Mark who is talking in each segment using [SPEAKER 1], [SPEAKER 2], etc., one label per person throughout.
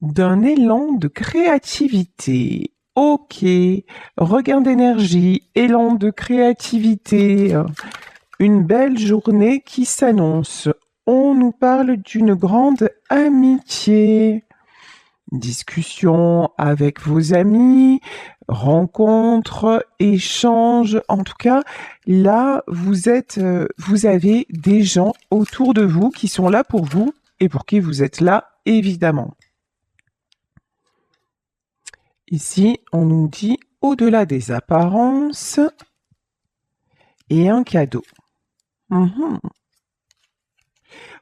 [SPEAKER 1] d'un élan de créativité. Ok, regain d'énergie, élan de créativité, une belle journée qui s'annonce. On nous parle d'une grande amitié, discussion avec vos amis, rencontres, échanges. En tout cas, là, vous avez des gens autour de vous qui sont là pour vous et pour qui vous êtes là, évidemment. Ici, on nous dit au-delà des apparences et un cadeau.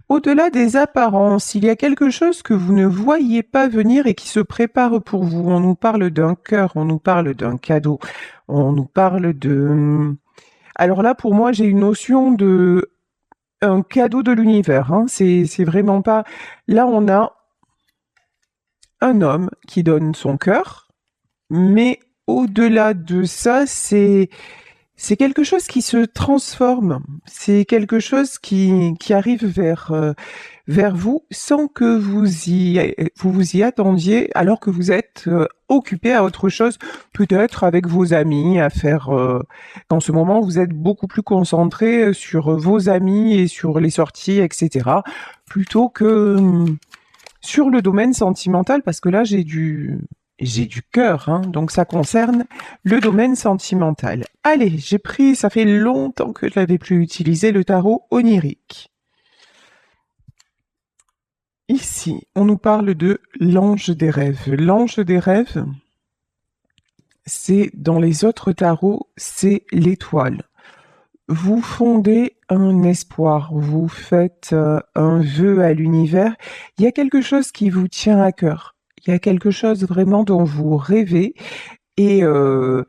[SPEAKER 1] Au-delà des apparences, il y a quelque chose que vous ne voyez pas venir et qui se prépare pour vous. On nous parle d'un cœur, on nous parle d'un cadeau, on nous parle de... Alors là, pour moi, j'ai une notion de un cadeau de l'univers. Hein. C'est vraiment pas... Là, on a un homme qui donne son cœur, mais au-delà de ça, c'est quelque chose qui se transforme. C'est quelque chose qui arrive vers vous sans que vous y attendiez, alors que vous êtes occupé à autre chose, peut-être avec vos amis, à faire... en ce moment, vous êtes beaucoup plus concentré sur vos amis et sur les sorties, etc., plutôt que sur le domaine sentimental, parce que là, j'ai du cœur, hein, donc ça concerne le domaine sentimental. Allez, j'ai pris, ça fait longtemps que je l'avais plus utilisé, le tarot onirique. Ici, on nous parle de l'ange des rêves. L'ange des rêves, c'est dans les autres tarots, c'est l'étoile. Vous fondez un espoir, vous faites un vœu à l'univers. Il y a quelque chose qui vous tient à cœur. Il y a quelque chose vraiment dont vous rêvez et je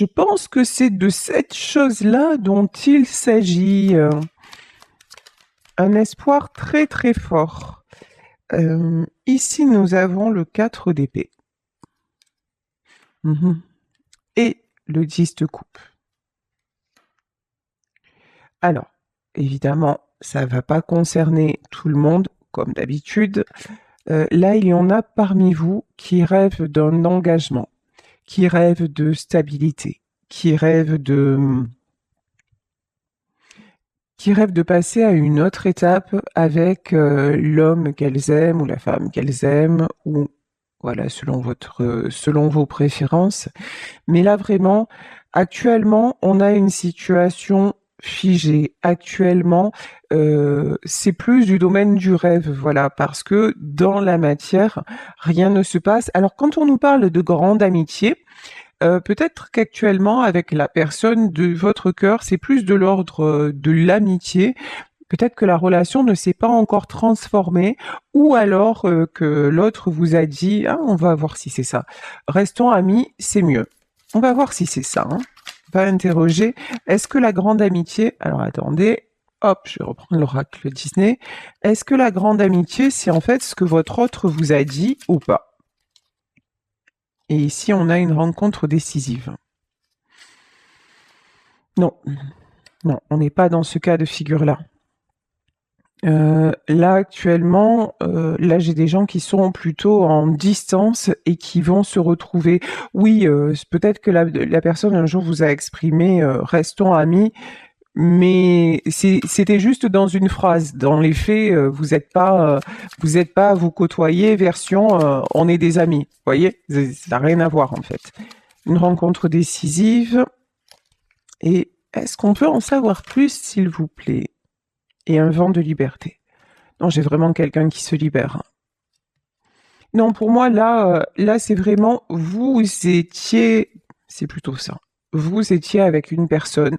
[SPEAKER 1] pense que c'est de cette chose-là dont il s'agit. Un espoir très très fort. Ici, nous avons le 4 d'épée. Et le 10 de coupe. Alors, évidemment, ça ne va pas concerner tout le monde, comme d'habitude. Là, il y en a parmi vous qui rêvent d'un engagement, qui rêvent de stabilité, qui rêvent de passer à une autre étape avec l'homme qu'elles aiment ou la femme qu'elles aiment, ou voilà, selon vos préférences. Mais là, vraiment, actuellement, on a une situation figée. Actuellement, c'est plus du domaine du rêve, voilà, parce que dans la matière, rien ne se passe. Alors, quand on nous parle de grande amitié, peut-être qu'actuellement, avec la personne de votre cœur, c'est plus de l'ordre de l'amitié. Peut-être que la relation ne s'est pas encore transformée, ou alors que l'autre vous a dit « Ah, on va voir si c'est ça. Restons amis, c'est mieux. » On va voir si c'est ça. Hein. On va interroger. Est-ce que la grande amitié... Alors attendez, hop, je vais reprendre l'oracle Disney. Est-ce que la grande amitié, c'est en fait ce que votre autre vous a dit ou pas? Et ici, on a une rencontre décisive. Non, non, on n'est pas dans ce cas de figure-là. Là, actuellement, là, j'ai des gens qui sont plutôt en distance et qui vont se retrouver. Oui, peut-être que la personne un jour vous a exprimé restons amis, mais c'était juste dans une phrase. Dans les faits, vous n'êtes pas à vous côtoyer, version on est des amis. Vous voyez, ça n'a rien à voir en fait. Une rencontre décisive. Et est-ce qu'on peut en savoir plus, s'il vous plaît? Et un vent de liberté. Non, j'ai vraiment quelqu'un qui se libère. Non, pour moi, là, c'est vraiment, vous étiez, c'est plutôt ça. Vous étiez avec une personne.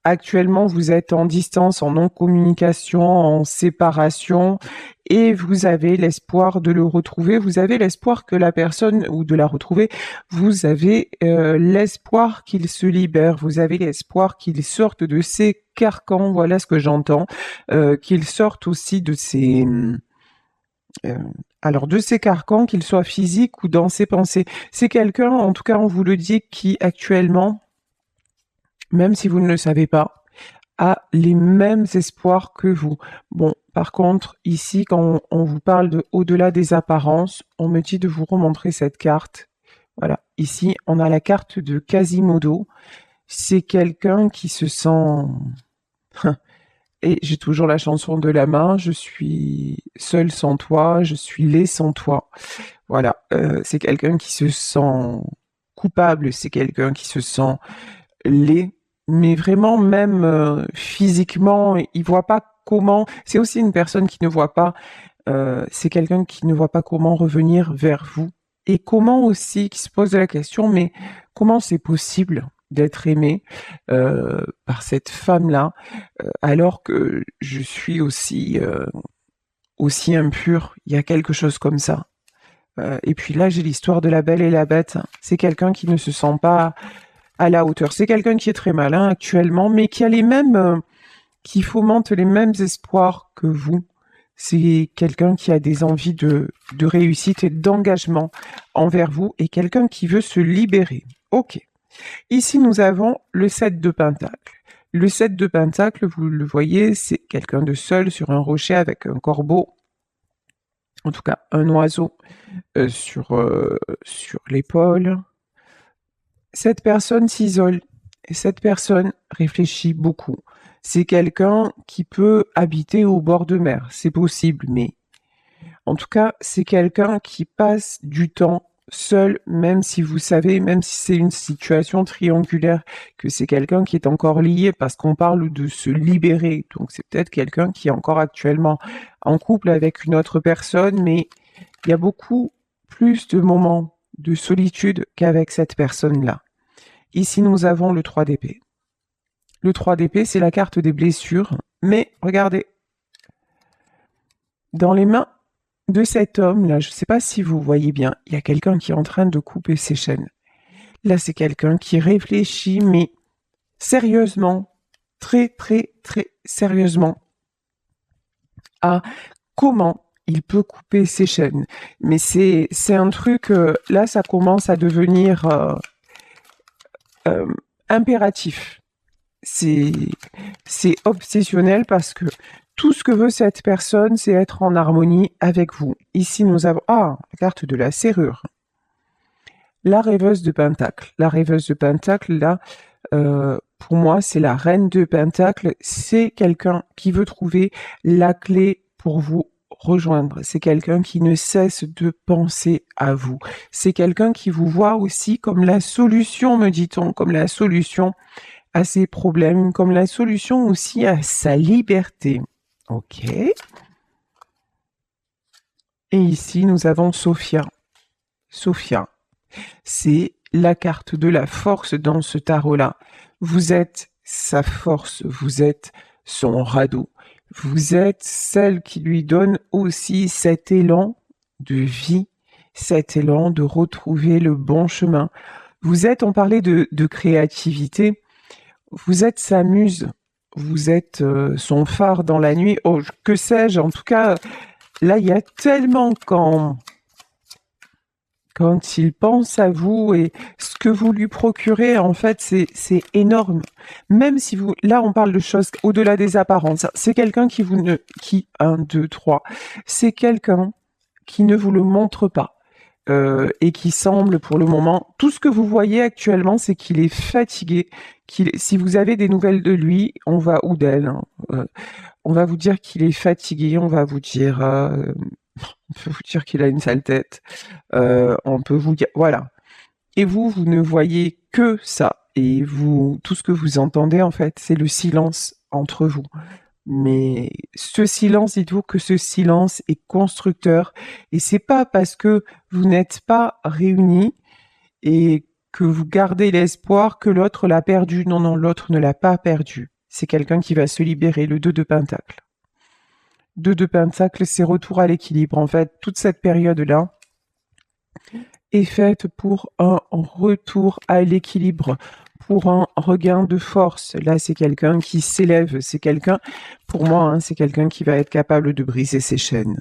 [SPEAKER 1] Actuellement, vous êtes en distance, en non-communication, en séparation, et vous avez l'espoir de le retrouver. Vous avez l'espoir que la personne, ou de la retrouver, vous avez l'espoir qu'il se libère. Vous avez l'espoir qu'il sorte de ses carcans, voilà ce que j'entends, qu'il sorte aussi de ses... alors, de ses carcans, qu'il soit physique ou dans ses pensées. C'est quelqu'un, en tout cas, on vous le dit, qui actuellement, même si vous ne le savez pas, a les mêmes espoirs que vous. Bon, par contre, ici, quand on vous parle de au-delà des apparences, on me dit de vous remontrer cette carte. Voilà, ici, on a la carte de Quasimodo. C'est quelqu'un qui se sent... Et j'ai toujours la chanson de la main, je suis seul sans toi, je suis laid sans toi. Voilà, c'est quelqu'un qui se sent coupable, c'est quelqu'un qui se sent laid, mais vraiment même physiquement, il voit pas comment. C'est aussi une personne qui ne voit pas. C'est quelqu'un qui ne voit pas comment revenir vers vous et comment aussi qui se pose la question, mais comment c'est possible d'être aimé par cette femme-là alors que je suis aussi impure. Il y a quelque chose comme ça. Et puis là, j'ai l'histoire de la Belle et la Bête. C'est quelqu'un qui ne se sent pas à la hauteur. C'est quelqu'un qui est très malin actuellement, mais qui a les mêmes, qui fomente les mêmes espoirs que vous. C'est quelqu'un qui a des envies de réussite et d'engagement envers vous et quelqu'un qui veut se libérer. Ok. Ici, nous avons le 7 de Pentacle. Le 7 de Pentacle, vous le voyez, c'est quelqu'un de seul sur un rocher avec un corbeau, en tout cas un oiseau sur l'épaule. Cette personne s'isole et cette personne réfléchit beaucoup. C'est quelqu'un qui peut habiter au bord de mer, c'est possible, mais en tout cas, c'est quelqu'un qui passe du temps seul, même si vous savez, même si c'est une situation triangulaire, que c'est quelqu'un qui est encore lié parce qu'on parle de se libérer. Donc c'est peut-être quelqu'un qui est encore actuellement en couple avec une autre personne, mais il y a beaucoup plus de moments de solitude qu'avec cette personne-là. Ici, nous avons le 3 d'épée. Le 3 d'épée, c'est la carte des blessures, mais regardez, dans les mains de cet homme-là, je ne sais pas si vous voyez bien, il y a quelqu'un qui est en train de couper ses chaînes. Là, c'est quelqu'un qui réfléchit, mais sérieusement, très, très, très sérieusement, à comment il peut couper ses chaînes. Mais c'est un truc, là, ça commence à devenir impératif. C'est obsessionnel parce que tout ce que veut cette personne, c'est être en harmonie avec vous. Ici, nous avons... Ah, la carte de la serrure. La rêveuse de Pentacle. La rêveuse de Pentacle, là, pour moi, c'est la reine de Pentacle. C'est quelqu'un qui veut trouver la clé pour vous rejoindre. C'est quelqu'un qui ne cesse de penser à vous. C'est quelqu'un qui vous voit aussi comme la solution, me dit-on, comme la solution à ses problèmes, comme la solution aussi à sa liberté. Ok. Et ici, nous avons Sophia. Sophia, c'est la carte de la force dans ce tarot-là. Vous êtes sa force, vous êtes son radeau. Vous êtes celle qui lui donne aussi cet élan de vie, cet élan de retrouver le bon chemin. Vous êtes, on parlait de créativité, vous êtes sa muse, vous êtes son phare dans la nuit. Oh, que sais-je, en tout cas, là, il y a tellement quand il pense à vous et ce que vous lui procurez, en fait, c'est énorme. Même si vous, là, on parle de choses au-delà des apparences. C'est quelqu'un un, deux, trois. C'est quelqu'un qui ne vous le montre pas. Et qui semble pour le moment, tout ce que vous voyez actuellement, c'est qu'il est fatigué. Si vous avez des nouvelles de lui, on va ou d'elle, hein, on va vous dire qu'il est fatigué, on va vous dire, on peut vous dire qu'il a une sale tête, on peut vous dire, voilà. Et vous ne voyez que ça. Et vous, tout ce que vous entendez, en fait, c'est le silence entre vous. Mais ce silence, dites-vous que ce silence est constructeur. Et c'est pas parce que vous n'êtes pas réunis et que vous gardez l'espoir que l'autre l'a perdu. Non, non, l'autre ne l'a pas perdu. C'est quelqu'un qui va se libérer, le 2 de Pentacle. 2 de Pentacle, c'est retour à l'équilibre. En fait, toute cette période-là est faite pour un retour à l'équilibre, pour un regain de force. Là, c'est quelqu'un qui s'élève, c'est quelqu'un, pour moi, hein, c'est quelqu'un qui va être capable de briser ses chaînes.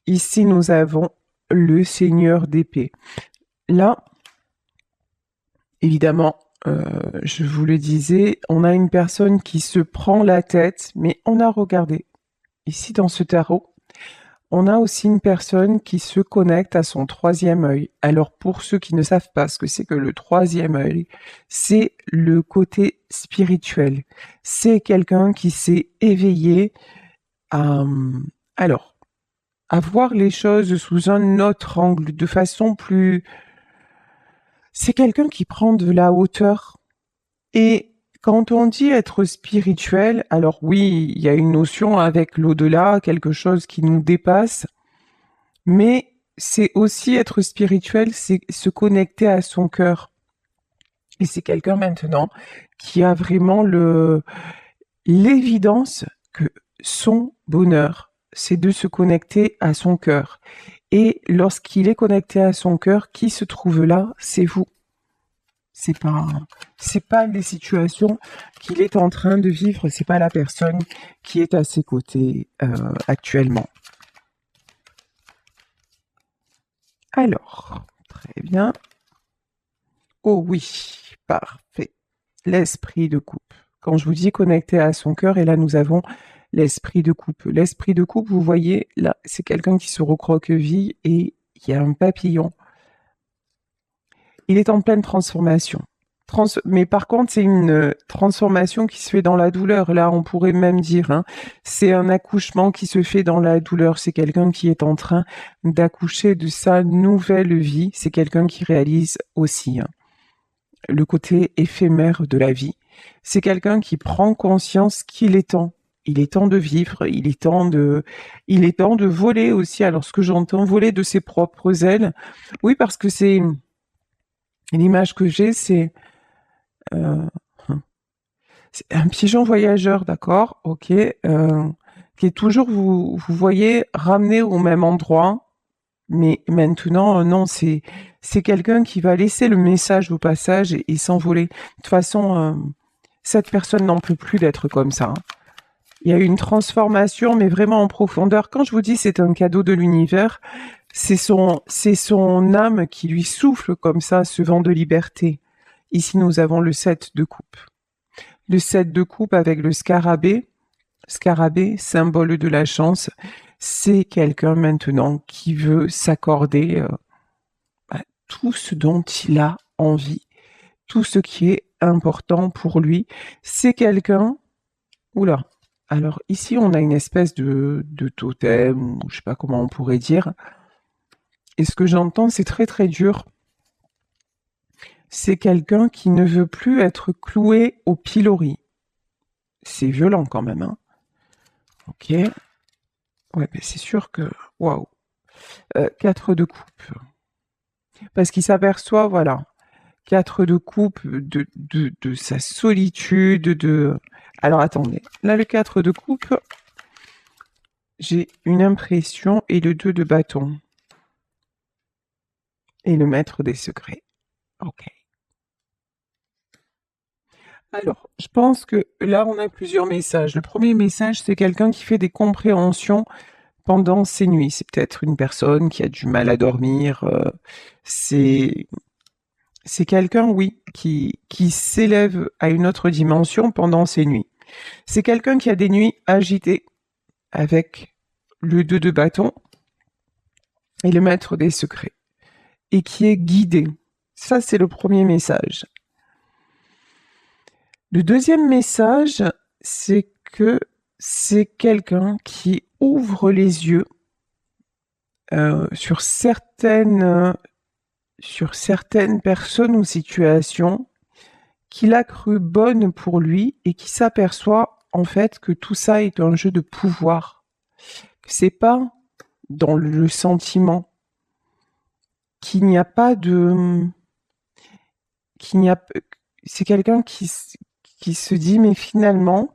[SPEAKER 1] Ici, nous avons le Seigneur d'épée. Là, évidemment, je vous le disais, on a une personne qui se prend la tête, mais on a regardé. Ici, dans ce tarot, on a aussi une personne qui se connecte à son troisième œil. Alors, pour ceux qui ne savent pas ce que c'est que le troisième œil, c'est le côté spirituel. C'est quelqu'un qui s'est éveillé à, alors, à voir les choses sous un autre angle, de façon plus... C'est quelqu'un qui prend de la hauteur. Et quand on dit être spirituel, alors oui, il y a une notion avec l'au-delà, quelque chose qui nous dépasse, mais c'est aussi être spirituel, c'est se connecter à son cœur. Et c'est quelqu'un maintenant qui a vraiment l'évidence que son bonheur, c'est de se connecter à son cœur. Et lorsqu'il est connecté à son cœur, qui se trouve là? C'est vous. C'est pas les situations qu'il est en train de vivre, c'est pas la personne qui est à ses côtés actuellement. Alors, très bien. Oh oui, parfait. L'esprit de coupe. Quand je vous dis connecté à son cœur, et là nous avons l'esprit de coupe. L'esprit de coupe, vous voyez, là, c'est quelqu'un qui se recroqueville et il y a un papillon. Il est en pleine transformation. Mais par contre, c'est une transformation qui se fait dans la douleur. Là, on pourrait même dire, hein, c'est un accouchement qui se fait dans la douleur. C'est quelqu'un qui est en train d'accoucher de sa nouvelle vie. C'est quelqu'un qui réalise aussi le côté éphémère de la vie. C'est quelqu'un qui prend conscience qu'il est temps. Il est temps de vivre, il est temps de voler aussi. Alors, ce que j'entends, voler de ses propres ailes. Oui, parce que c'est l'image que j'ai, c'est un pigeon voyageur, d'accord, ok, qui est toujours, vous voyez, ramené au même endroit, mais maintenant, non, c'est quelqu'un qui va laisser le message au passage et s'envoler. De toute façon, cette personne n'en peut plus d'être comme ça. Il y a eu une transformation, mais vraiment en profondeur. Quand je vous dis c'est un cadeau de l'univers, c'est son âme qui lui souffle comme ça ce vent de liberté. Ici, nous avons le 7 de coupe. Le 7 de coupe avec le scarabée. Scarabée, symbole de la chance. C'est quelqu'un maintenant qui veut s'accorder tout ce dont il a envie, tout ce qui est important pour lui. C'est quelqu'un... Oula. Alors ici, on a une espèce de totem, ou je sais pas comment on pourrait dire. Et ce que j'entends, c'est très très dur. C'est quelqu'un qui ne veut plus être cloué au pilori. C'est violent quand même, hein. Ok. Ouais, mais c'est sûr que... Waouh. 4 de coupe. Parce qu'il s'aperçoit, voilà, 4 de coupe de sa solitude, de... Alors attendez, là le 4 de coupe, j'ai une impression et le 2 de bâton. Et le maître des secrets. Ok. Alors, je pense que là, on a plusieurs messages. Le premier message, c'est quelqu'un qui fait des compréhensions pendant ses nuits. C'est peut-être une personne qui a du mal à dormir. C'est quelqu'un, oui, qui s'élève à une autre dimension pendant ses nuits. C'est quelqu'un qui a des nuits agitées avec le 2 de bâton et le maître des secrets. Et qui est guidé. Ça, c'est le premier message. Le deuxième message, c'est que c'est quelqu'un qui ouvre les yeux sur certaines personnes ou situations qu'il a cru bonnes pour lui et qui s'aperçoit en fait que tout ça est un jeu de pouvoir. C'est pas dans le sentiment qu'il n'y a pas de... C'est quelqu'un qui se dit mais finalement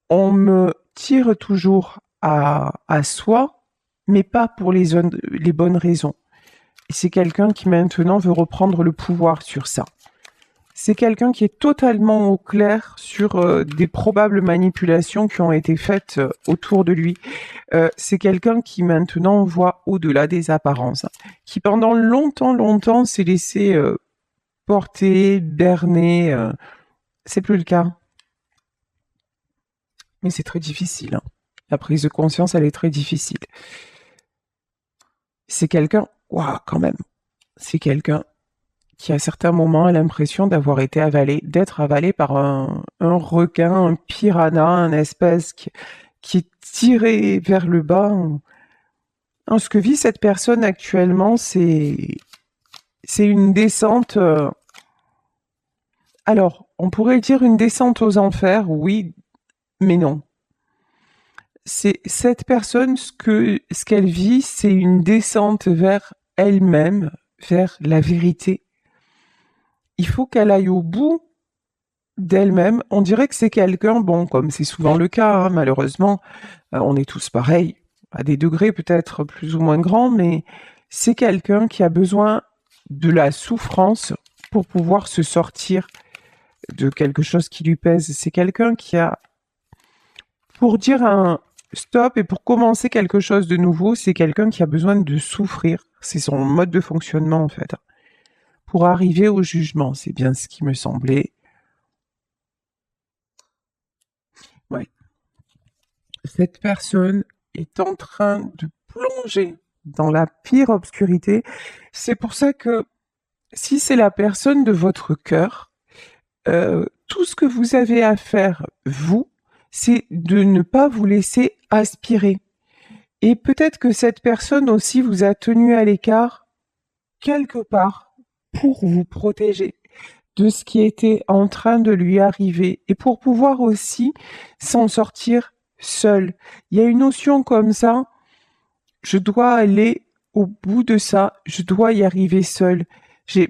[SPEAKER 1] on me tire toujours à soi mais pas pour les bonnes raisons. Et c'est quelqu'un qui maintenant veut reprendre le pouvoir sur ça. C'est quelqu'un qui est totalement au clair sur des probables manipulations qui ont été faites autour de lui. C'est quelqu'un qui maintenant voit au-delà des apparences, qui pendant longtemps s'est laissé porter, berner. C'est plus le cas. Mais c'est très difficile, hein. La prise de conscience, elle est très difficile. C'est quelqu'un, waouh, quand même. C'est quelqu'un qui, à certains moments, a l'impression d'avoir été avalé, d'être avalé par un requin, un piranha, un espèce qui est tiré vers le bas. Ce que vit cette personne actuellement, c'est une descente. Alors, on pourrait dire une descente aux enfers, oui, mais non. C'est cette personne, ce qu'elle vit, c'est une descente vers elle-même, vers la vérité. Il faut qu'elle aille au bout d'elle-même. On dirait que c'est quelqu'un, bon, comme c'est souvent le cas, hein, malheureusement, on est tous pareils, à des degrés peut-être plus ou moins grands, mais c'est quelqu'un qui a besoin de la souffrance pour pouvoir se sortir de quelque chose qui lui pèse. C'est quelqu'un qui a, pour dire un stop et pour commencer quelque chose de nouveau, c'est quelqu'un qui a besoin de souffrir. C'est son mode de fonctionnement en fait. Pour arriver au jugement, c'est bien ce qui me semblait. Ouais. Cette personne est en train de plonger dans la pire obscurité. C'est pour ça que si c'est la personne de votre cœur, tout ce que vous avez à faire, vous, c'est de ne pas vous laisser aspirer. Et peut-être que cette personne aussi vous a tenu à l'écart quelque part pour vous protéger de ce qui était en train de lui arriver et pour pouvoir aussi s'en sortir seul. Il y a une notion comme ça, je dois aller au bout de ça, je dois y arriver seul.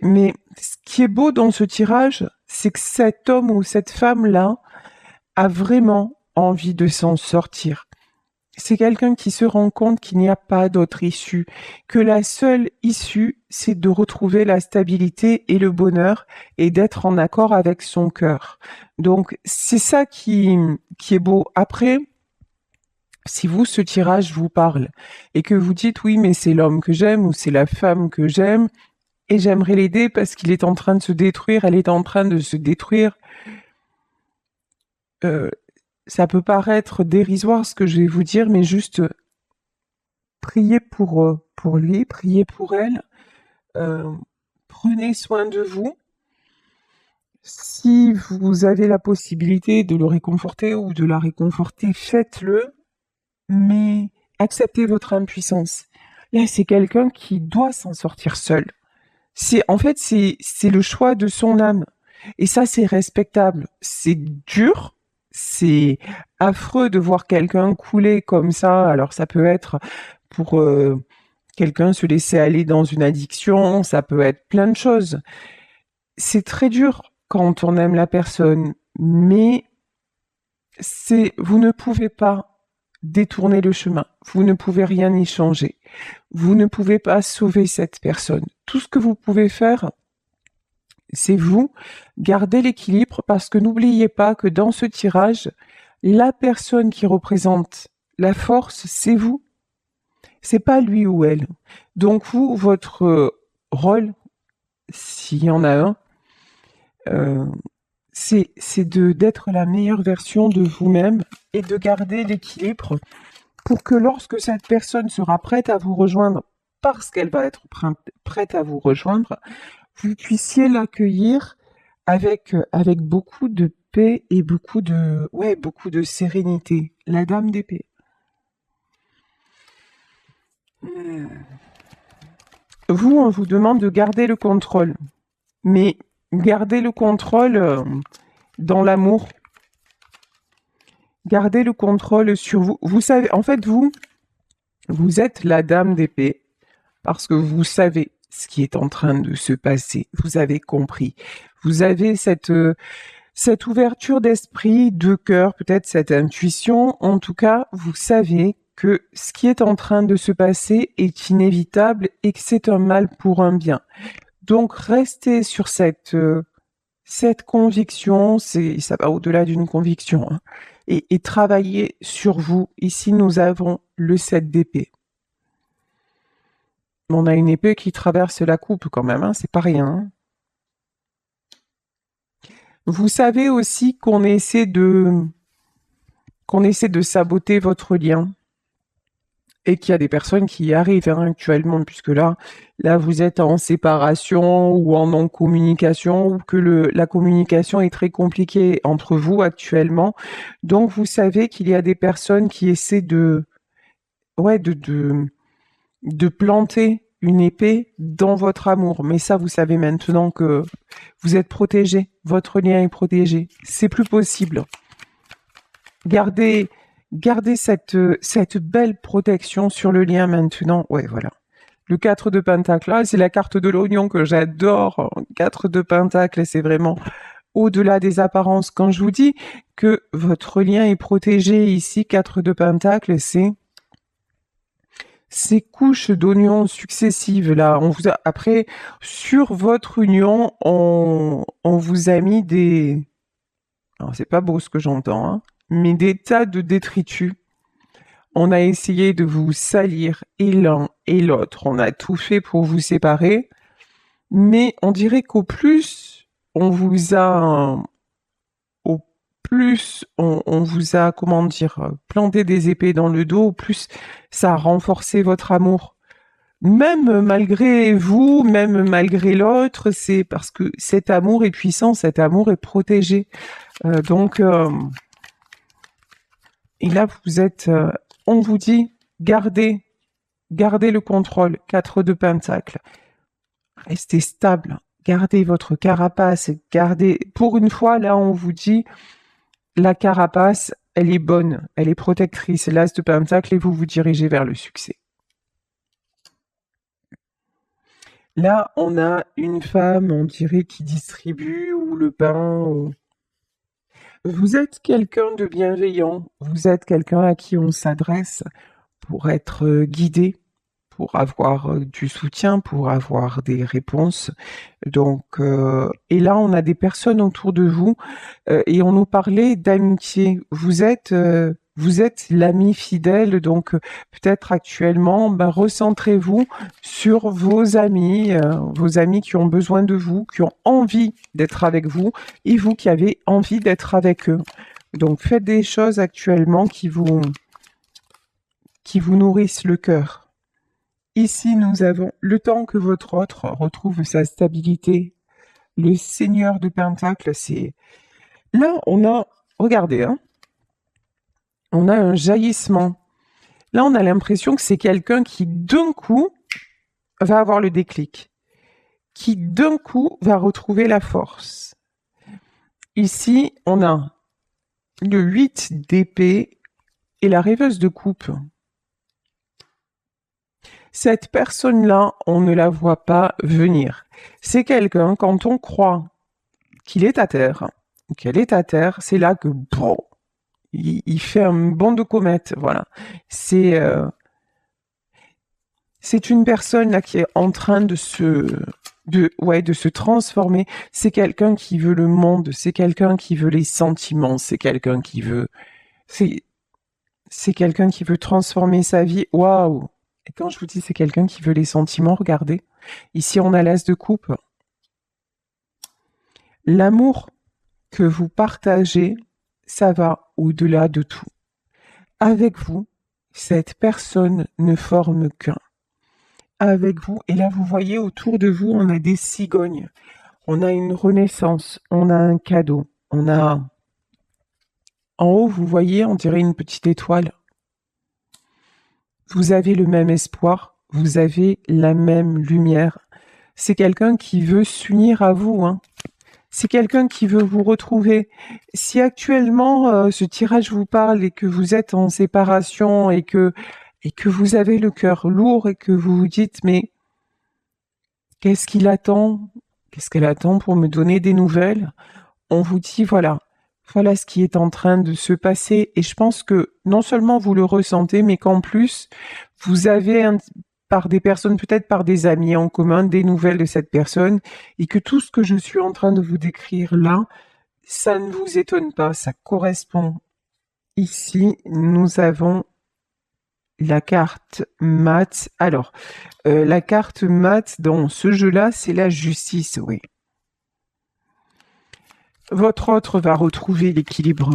[SPEAKER 1] Mais ce qui est beau dans ce tirage, c'est que cet homme ou cette femme-là a vraiment envie de s'en sortir. C'est quelqu'un qui se rend compte qu'il n'y a pas d'autre issue, que la seule issue, c'est de retrouver la stabilité et le bonheur et d'être en accord avec son cœur. Donc, c'est ça qui est beau. Après, si vous, ce tirage vous parle et que vous dites oui, mais c'est l'homme que j'aime ou c'est la femme que j'aime et j'aimerais l'aider parce qu'il est en train de se détruire, elle est en train de se détruire, ça peut paraître dérisoire ce que je vais vous dire, mais juste priez pour lui, priez pour elle, prenez soin de vous. Si vous avez la possibilité de le réconforter ou de la réconforter, faites-le, mais acceptez votre impuissance. Là, c'est quelqu'un qui doit s'en sortir seul. En fait, c'est le choix de son âme. Et ça, c'est respectable. C'est dur, c'est affreux de voir quelqu'un couler comme ça. Alors, ça peut être pour quelqu'un se laisser aller dans une addiction, ça peut être plein de choses. C'est très dur quand on aime la personne, mais vous ne pouvez pas détourner le chemin. Vous ne pouvez rien y changer. Vous ne pouvez pas sauver cette personne. Tout ce que vous pouvez faire, c'est vous garder l'équilibre parce que n'oubliez pas que dans ce tirage, la personne qui représente la force, c'est vous. C'est pas lui ou elle. Donc vous, votre rôle, s'il y en a un, c'est d'être la meilleure version de vous-même et de garder l'équilibre pour que lorsque cette personne sera prête à vous rejoindre, parce qu'elle va être prête à vous rejoindre, vous puissiez l'accueillir avec beaucoup de paix et beaucoup de sérénité. La dame d'épée. Vous, on vous demande de garder le contrôle, mais gardez le contrôle dans l'amour. Gardez le contrôle sur vous. Vous savez, en fait, vous êtes la dame d'épée parce que vous savez ce qui est en train de se passer. Vous avez compris. Vous avez cette ouverture d'esprit, de cœur, peut-être cette intuition. En tout cas, vous savez que ce qui est en train de se passer est inévitable et que c'est un mal pour un bien. Donc, restez sur cette conviction, ça va au-delà d'une conviction, hein, et travaillez sur vous. Ici, nous avons le 7 d'épée. On a une épée qui traverse la coupe quand même, hein, c'est pas rien. Hein. Vous savez aussi qu'on essaie de saboter votre lien et qu'il y a des personnes qui y arrivent hein, actuellement, puisque là, vous êtes en séparation ou en non-communication, ou que la communication est très compliquée entre vous actuellement. Donc, vous savez qu'il y a des personnes qui essaient ouais, de planter une épée dans votre amour. Mais ça, vous savez maintenant que vous êtes protégé, votre lien est protégé. C'est plus possible. Gardez cette belle protection sur le lien maintenant. Ouais, voilà. Le 4 de Pentacle, là, c'est la carte de l'oignon que j'adore. 4 de Pentacle, c'est vraiment au-delà des apparences. Quand je vous dis que votre lien est protégé ici, 4 de Pentacle, c'est ces couches d'oignons successives là. Après, sur votre union, on vous a mis des... Alors, c'est pas beau ce que j'entends, hein, mais des tas de détritus. On a essayé de vous salir et l'un et l'autre. On a tout fait pour vous séparer. Mais on dirait qu'au plus on vous a, on vous a, comment dire, planté des épées dans le dos, au plus ça a renforcé votre amour. Même malgré vous, même malgré l'autre, c'est parce que cet amour est puissant, cet amour est protégé. Donc, et là, vous êtes, on vous dit, gardez le contrôle. 4 de Pentacle. Restez stable. Gardez votre carapace. Pour une fois, là, on vous dit, la carapace, elle est bonne, elle est protectrice. L'As de Pentacle et vous vous dirigez vers le succès. Là, on a une femme, on dirait, qui distribue ou le pain. Vous êtes quelqu'un de bienveillant, vous êtes quelqu'un à qui on s'adresse pour être guidé, pour avoir du soutien, pour avoir des réponses. Donc, et là, on a des personnes autour de vous et on nous parlait d'amitié. Vous êtes l'ami fidèle, donc peut-être actuellement, recentrez-vous sur vos amis qui ont besoin de vous, qui ont envie d'être avec vous, et vous qui avez envie d'être avec eux. Donc faites des choses actuellement qui vous nourrissent le cœur. Ici, nous avons le temps que votre autre retrouve sa stabilité. Le Seigneur de Pentacle, c'est... Là, on a... Regardez, hein. On a un jaillissement. Là, on a l'impression que c'est quelqu'un qui, d'un coup, va avoir le déclic. Qui, d'un coup, va retrouver la force. Ici, on a le 8 d'épée et la rêveuse de coupe. Cette personne-là, on ne la voit pas venir. C'est quelqu'un, quand on croit qu'il est à terre, qu'elle est à terre, c'est là que bon, il fait un bond de comète, voilà. C'est une personne là qui est en train de se transformer. C'est quelqu'un qui veut le monde, c'est quelqu'un qui veut les sentiments, c'est quelqu'un qui veut transformer sa vie. Waouh! Et quand je vous dis c'est quelqu'un qui veut les sentiments, regardez. Ici, on a l'As de coupe. L'amour que vous partagez, ça va au-delà de tout. Avec vous, cette personne ne forme qu'un. Avec vous, et là, vous voyez autour de vous, on a des cigognes. On a une renaissance, on a un cadeau, on a... En haut, vous voyez, on dirait une petite étoile. Vous avez le même espoir, vous avez la même lumière. C'est quelqu'un qui veut s'unir à vous, hein. C'est quelqu'un qui veut vous retrouver. Si actuellement ce tirage vous parle et que vous êtes en séparation et que vous avez le cœur lourd et que vous vous dites mais qu'est-ce qu'il attend? Qu'est-ce qu'elle attend pour me donner des nouvelles? On vous dit voilà ce qui est en train de se passer et je pense que non seulement vous le ressentez mais qu'en plus vous avez par des personnes, peut-être par des amis en commun, des nouvelles de cette personne, et que tout ce que je suis en train de vous décrire là, ça ne vous étonne pas, ça correspond. Ici, nous avons la carte mat. Alors, la carte mat dans ce jeu-là, c'est la justice, oui. Votre autre va retrouver l'équilibre.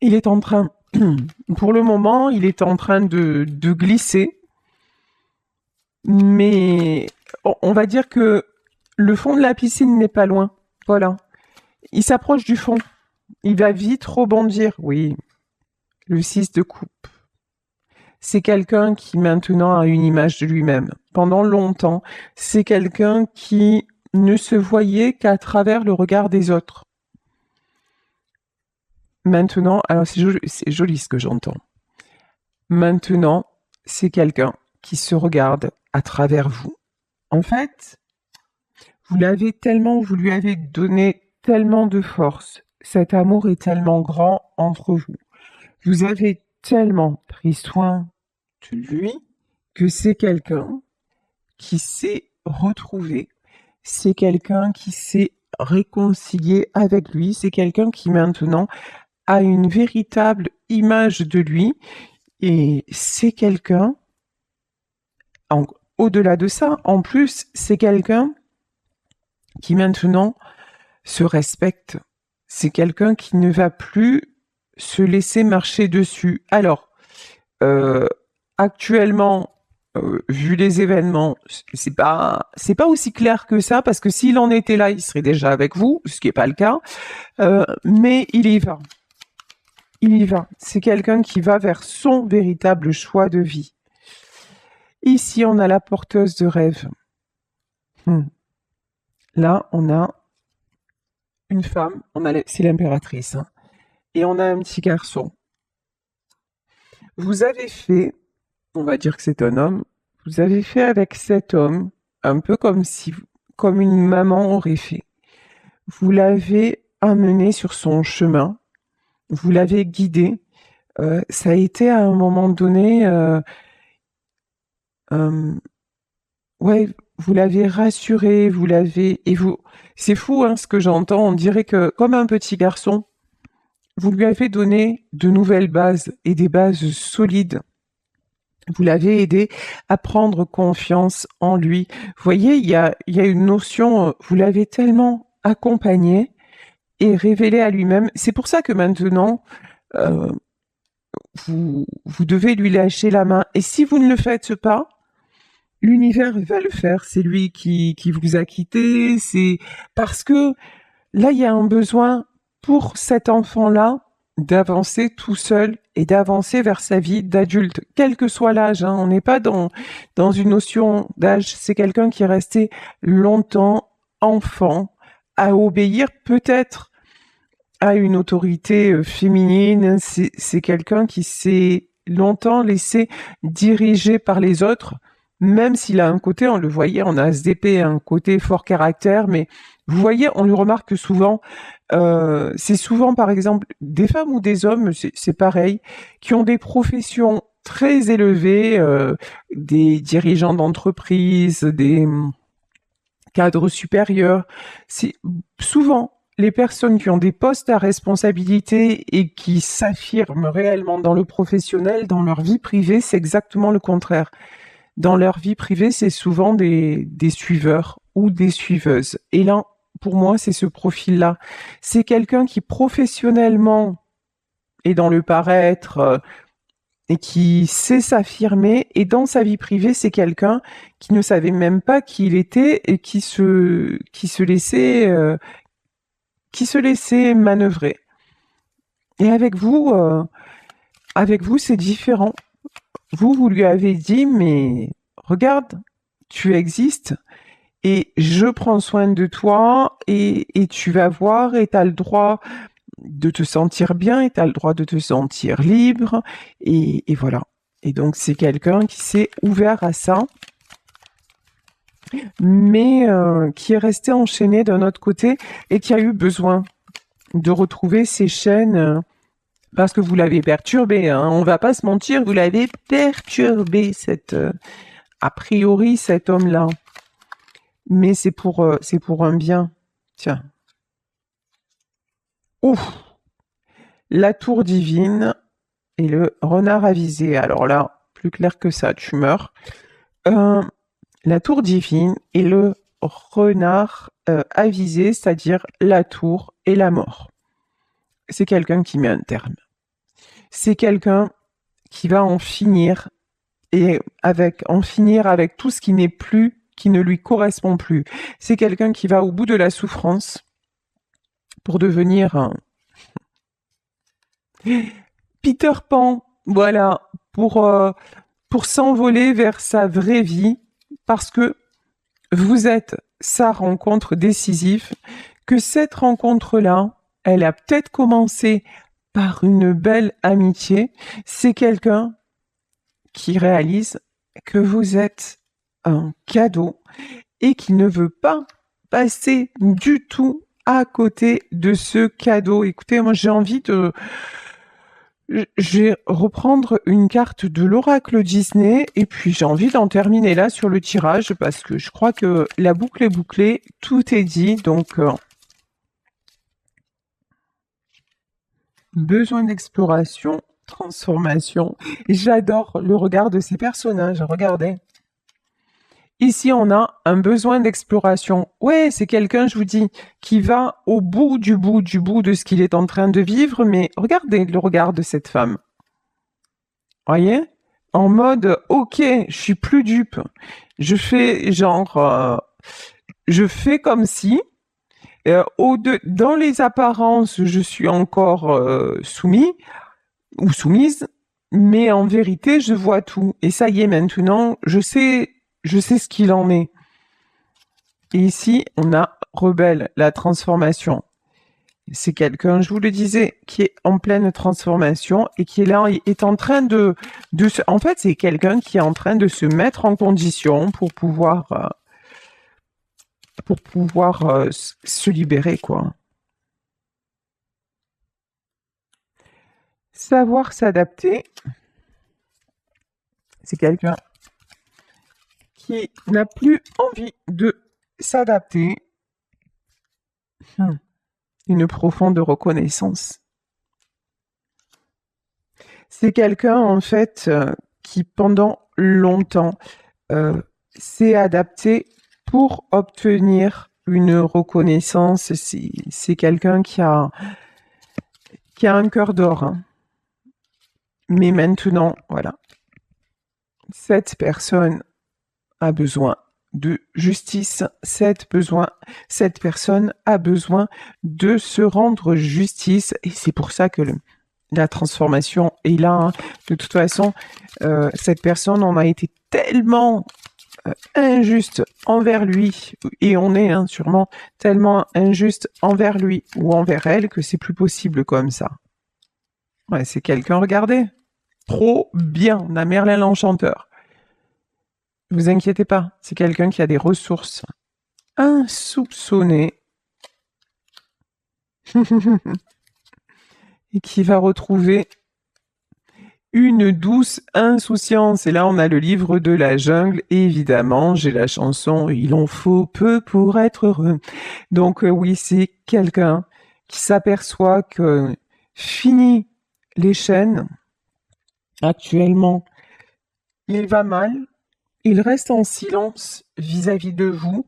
[SPEAKER 1] Il est en train, pour le moment, il est en train de glisser, mais on va dire que le fond de la piscine n'est pas loin. Voilà. Il s'approche du fond. Il va vite rebondir. Oui, le 6 de coupe. C'est quelqu'un qui maintenant a une image de lui-même. Pendant longtemps, c'est quelqu'un qui ne se voyait qu'à travers le regard des autres. Maintenant, alors c'est joli ce que j'entends. Maintenant, c'est quelqu'un qui se regarde à travers vous. En fait, vous lui avez donné tellement de force. Cet amour est tellement grand entre vous. Vous avez tellement pris soin de lui que c'est quelqu'un qui s'est retrouvé. C'est quelqu'un qui s'est réconcilié avec lui. C'est quelqu'un qui maintenant a une véritable image de lui. Et c'est quelqu'un, au-delà de ça, en plus, c'est quelqu'un qui maintenant se respecte. C'est quelqu'un qui ne va plus se laisser marcher dessus. Alors, actuellement, vu les événements, c'est pas aussi clair que ça, parce que s'il en était là, il serait déjà avec vous, ce qui n'est pas le cas. Mais il y va. Il y va. C'est quelqu'un qui va vers son véritable choix de vie. Ici, on a la porteuse de rêve. Là, on a une femme, c'est l'impératrice, hein, et on a un petit garçon. Vous avez fait, on va dire que c'est un homme, vous avez fait avec cet homme un peu comme une maman aurait fait. Vous l'avez amené sur son chemin, vous l'avez guidé. Ça a été à un moment donné, ouais, vous l'avez rassuré, c'est fou hein, ce que j'entends. On dirait que comme un petit garçon, vous lui avez donné de nouvelles bases et des bases solides. Vous l'avez aidé à prendre confiance en lui. Vous voyez, il y a une notion, vous l'avez tellement accompagné et révélé à lui-même. C'est pour ça que maintenant, vous devez lui lâcher la main. Et si vous ne le faites pas, l'univers va le faire. C'est lui qui vous a quitté. C'est parce que là, il y a un besoin pour cet enfant-là d'avancer tout seul et d'avancer vers sa vie d'adulte, quel que soit l'âge. Hein. On n'est pas dans une notion d'âge. C'est quelqu'un qui est resté longtemps enfant, à obéir peut-être à une autorité féminine. C'est quelqu'un qui s'est longtemps laissé diriger par les autres, même s'il a un côté, on le voyait en ASDP, un côté fort caractère, mais vous voyez, on le remarque souvent, c'est souvent par exemple des femmes ou des hommes, c'est pareil, qui ont des professions très élevées, des dirigeants d'entreprise, des cadres supérieurs. C'est souvent les personnes qui ont des postes à responsabilité et qui s'affirment réellement dans le professionnel, dans leur vie privée, c'est exactement le contraire. Dans leur vie privée, c'est souvent des suiveurs ou des suiveuses. Et là, pour moi, c'est ce profil-là. C'est quelqu'un qui professionnellement est dans le paraître et qui sait s'affirmer. Et dans sa vie privée, c'est quelqu'un qui ne savait même pas qui il était et qui se laissait manœuvrer. Et avec vous, c'est différent. Vous lui avez dit, mais regarde, tu existes et je prends soin de toi et tu vas voir et tu as le droit de te sentir bien et tu as le droit de te sentir libre et voilà. Et donc c'est quelqu'un qui s'est ouvert à ça, mais qui est resté enchaîné d'un autre côté et qui a eu besoin de retrouver ses chaînes. Parce que vous l'avez perturbé, hein. On va pas se mentir, vous l'avez perturbé, a priori, cet homme-là. Mais c'est pour un bien. Tiens. Ouf! La tour divine et le renard avisé. Alors là, plus clair que ça, tu meurs. La tour divine et le renard avisé, c'est-à-dire la tour et la mort. C'est quelqu'un qui met un terme. C'est quelqu'un qui va en finir avec tout ce qui n'est plus, qui ne lui correspond plus. C'est quelqu'un qui va au bout de la souffrance pour devenir un Peter Pan, voilà, pour s'envoler vers sa vraie vie, parce que vous êtes sa rencontre décisive, que cette rencontre-là, elle a peut-être commencé par une belle amitié. C'est quelqu'un qui réalise que vous êtes un cadeau et qui ne veut pas passer du tout à côté de ce cadeau. Écoutez, moi je vais reprendre une carte de l'oracle Disney et puis j'ai envie d'en terminer là sur le tirage parce que je crois que la boucle est bouclée, tout est dit, donc besoin d'exploration, transformation. J'adore le regard de ces personnages, regardez. Ici, on a un besoin d'exploration. Ouais, c'est quelqu'un, je vous dis, qui va au bout du bout du bout de ce qu'il est en train de vivre, mais regardez le regard de cette femme. Voyez? En mode, ok, je suis plus dupe. Je fais je fais comme si, dans les apparences, je suis encore soumis ou soumise, mais en vérité, je vois tout. Et ça y est, maintenant, je sais ce qu'il en est. Et ici, on a Rebelle, la transformation. C'est quelqu'un, je vous le disais, qui est en pleine transformation et qui est là, est en train en fait, c'est quelqu'un qui est en train de se mettre en condition pour pouvoir se libérer, quoi. Savoir s'adapter, c'est quelqu'un qui n'a plus envie de s'adapter. Une profonde reconnaissance. C'est quelqu'un, en fait, qui pendant longtemps s'est adapté pour obtenir une reconnaissance. C'est quelqu'un qui a un cœur d'or. Hein. Mais maintenant, voilà, cette personne a besoin de justice. Cette personne a besoin de se rendre justice. Et c'est pour ça que la transformation est là. Hein. De toute façon, cette personne, on a été tellement injuste envers lui, et on est sûrement tellement injuste envers lui ou envers elle que c'est plus possible comme ça. Ouais, c'est quelqu'un, regardez, trop bien, on a Merlin l'Enchanteur. Ne vous inquiétez pas, c'est quelqu'un qui a des ressources insoupçonnées et qui va retrouver une douce insouciance. Et là, on a le livre de la jungle. Et évidemment, j'ai la chanson « Il en faut peu pour être heureux ». Donc oui, c'est quelqu'un qui s'aperçoit que fini les chaînes, actuellement, il va mal, il reste en silence vis-à-vis de vous,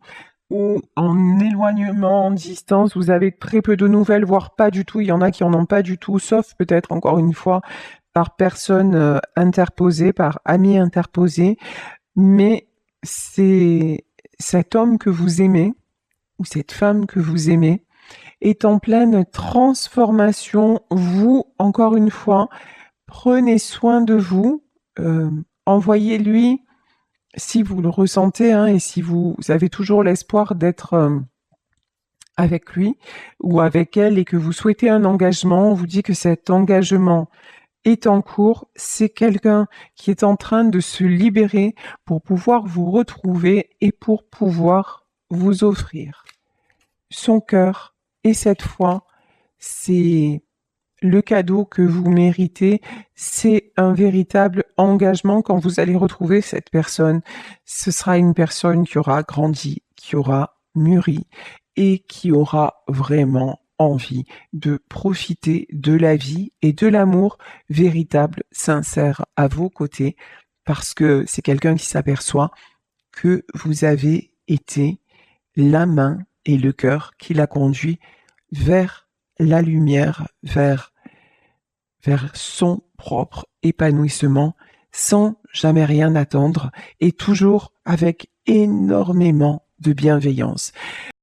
[SPEAKER 1] ou en éloignement, en distance, vous avez très peu de nouvelles, voire pas du tout. Il y en a qui en ont pas du tout, sauf peut-être, encore une fois, par personne interposée, par ami interposé. Mais c'est cet homme que vous aimez, ou cette femme que vous aimez, est en pleine transformation. Vous, encore une fois, prenez soin de vous, envoyez-lui, si vous le ressentez, hein, et si vous avez toujours l'espoir d'être avec lui ou avec elle et que vous souhaitez un engagement, on vous dit que cet engagement est en cours, c'est quelqu'un qui est en train de se libérer pour pouvoir vous retrouver et pour pouvoir vous offrir son cœur. Et cette fois, c'est le cadeau que vous méritez, c'est un véritable engagement quand vous allez retrouver cette personne. Ce sera une personne qui aura grandi, qui aura mûri et qui aura vraiment envie de profiter de la vie et de l'amour véritable, sincère à vos côtés, parce que c'est quelqu'un qui s'aperçoit que vous avez été la main et le cœur qui la conduit vers la lumière, vers son propre épanouissement, sans jamais rien attendre et toujours avec énormément de bienveillance.